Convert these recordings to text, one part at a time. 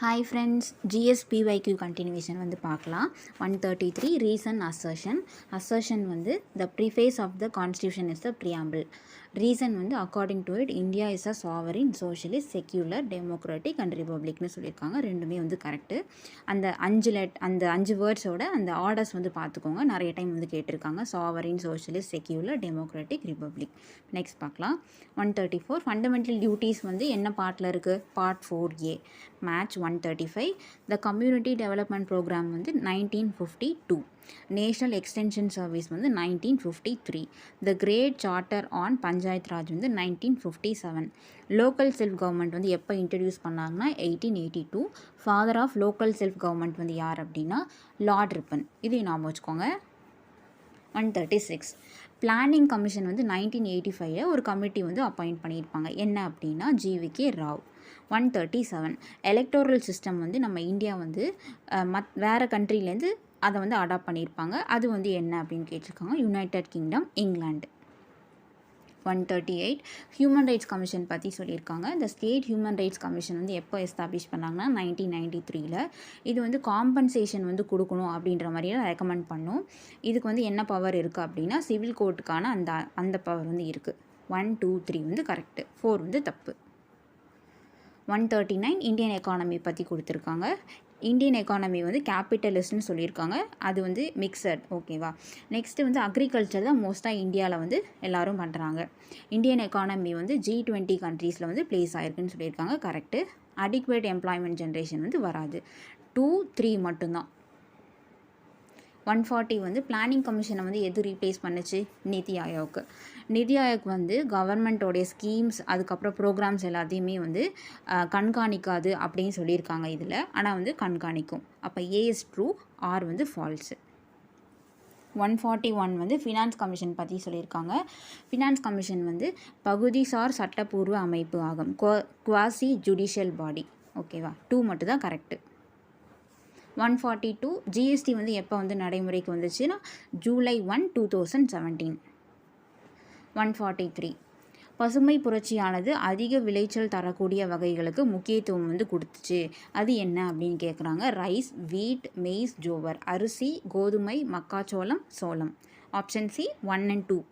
Hi friends, GSPYQ continuation வந்து பார்க்கலாம். 133 reason assertion. Assertion வந்து the preface of the constitution is the preamble. Reason வந்து according to it India is a sovereign, socialist, secular, democratic and republicனு சொல்லியிருக்காங்க. ரெண்டுமே வந்து correct. அந்த அஞ்சு வேர்ட்ஸோட அந்த ஆர்டர்ஸ் வந்து பார்த்துக்கோங்க. நிறைய டைம் வந்து கேட்டிருக்காங்க. sovereign, socialist, secular, democratic, republic. Next பார்க்கலாம். 134 ஃபண்டமெண்டல் டியூட்டிஸ் வந்து என்ன பார்ட்டில் இருக்குது? Part 4A. Match 135. The community development program வந்து 1952. நேஷ்னல் எக்ஸ்டென்ஷன் சர்வீஸ் வந்து 1953. The Great Charter on panchayat Raj வந்து 1957. லோக்கல் செல்ஃப் கவர்மெண்ட் வந்து எப்போ இன்ட்ரடியூஸ் பண்ணாங்கன்னா 1882. Father of local self government வந்து யார் அப்படின்னா லார்ட் ரிப்பன். இது ஞாபகம் வச்சுக்கோங்க. 136. பிளானிங் கமிஷன் வந்து 1985 ஒரு கமிட்டி வந்து அப்பாயிண்ட் பண்ணியிருப்பாங்க. என்ன அப்படின்னா GVK ராவ். 137. எலக்டோரல் சிஸ்டம் வந்து நம்ம இந்தியா வந்து வேறு கண்ட்ரிலேருந்து அதை வந்து அடாப்ட் பண்ணியிருப்பாங்க. அது வந்து என்ன அப்படின்னு கேட்டிருக்காங்க. United kingdom, England. 138. Human rights commission பற்றி சொல்லியிருக்காங்க. இந்த ஸ்டேட் ஹியூமன் ரைட்ஸ் கமிஷன் வந்து எப்போ எஸ்டாப்ளிஷ் பண்ணாங்கன்னா 1993. இது வந்து காம்பன்சேஷன் வந்து கொடுக்கணும் அப்படின்ற மாதிரிலாம் ரெக்கமெண்ட் பண்ணும். இதுக்கு வந்து என்ன பவர் இருக்குது அப்படின்னா சிவில் கோர்ட்டுக்கான அந்த பவர் வந்து இருக்குது. 1, 2, 3 வந்து கரெக்டு, 4 வந்து தப்பு. 139. இந்தியன் எக்கானமி பற்றி கொடுத்துருக்காங்க. இந்தியன் எக்கானமி வந்து கேபிட்டலிஸ்ட்னு சொல்லியிருக்காங்க. அது வந்து மிக்சட், ஓகேவா. நெக்ஸ்ட்டு வந்து அக்ரிகல்ச்சர் தான் மோஸ்ட்டாக இந்தியாவில் வந்து எல்லோரும் பண்ணுறாங்க. இந்தியன் எக்கானமி வந்து G20 கண்ட்ரீஸில் வந்து ப்ளேஸ் ஆகிருக்குன்னு சொல்லியிருக்காங்க. கரெக்டு. அடிக்வேட் எம்ப்ளாய்மெண்ட் ஜென்ரேஷன் வந்து வராது. 2, 3 மட்டும்தான். 140 வந்து பிளானிங் கமிஷனை வந்து எது ரீப்ளேஸ் பண்ணுச்சு? நிதி ஆயோக். நிதி ஆயோக் வந்து கவர்மெண்ட்டோடைய ஸ்கீம்ஸ் அதுக்கப்புறம் ப்ரோக்ராம்ஸ் எல்லாத்தையுமே வந்து கண்காணிக்காது அப்படின்னு சொல்லியிருக்காங்க இதில். ஆனால் வந்து கண்காணிக்கும். அப்போ A is ட்ரூ, R வந்து ஃபால்ஸு. 141 வந்து ஃபினான்ஸ் கமிஷன் பற்றி சொல்லியிருக்காங்க. ஃபினான்ஸ் கமிஷன் வந்து பகுதிசார் சட்டப்பூர்வ அமைப்பு ஆகும். குவாசி ஜுடிஷியல் பாடி, ஓகேவா. 2 மட்டும் தான் கரெக்டு. 142. GST வந்து எப்போ வந்து நடைமுறைக்கு வந்துச்சுன்னா July 1, 2017. 143. பசுமை புரட்சியானது அதிக விளைச்சல் தரக்கூடிய வகைகளுக்கு முக்கியத்துவம் வந்து கொடுத்துச்சு. அது என்ன அப்படின்னு கேட்குறாங்க. ரைஸ், வீட், மெய்ஸ், ஜோவர். அரிசி, கோதுமை, மக்காச்சோளம், சோளம். Option C 1 and 2.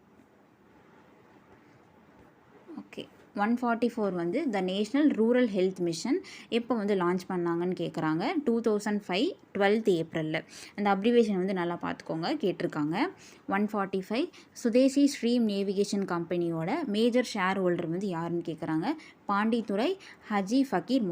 ஓகே. 144 வந்து த நேஷ்னல் ரூரல் ஹெல்த் மிஷன் எப்போ வந்து லான்ச் பண்ணாங்கன்னு கேட்குறாங்க. 2005 12th ஏப்ரலில். அந்த அப்ரிவேஷன் வந்து நல்லா பார்த்துக்கோங்க, கேட்டிருக்காங்க. 145. சுதேசி ஸ்ட்ரீம் நேவிகேஷன் கம்பெனியோட மேஜர் ஷேர் ஹோல்டர் வந்து யாருன்னு கேட்குறாங்க. பாண்டித்துரை ஹஜி ஃபக்கீர்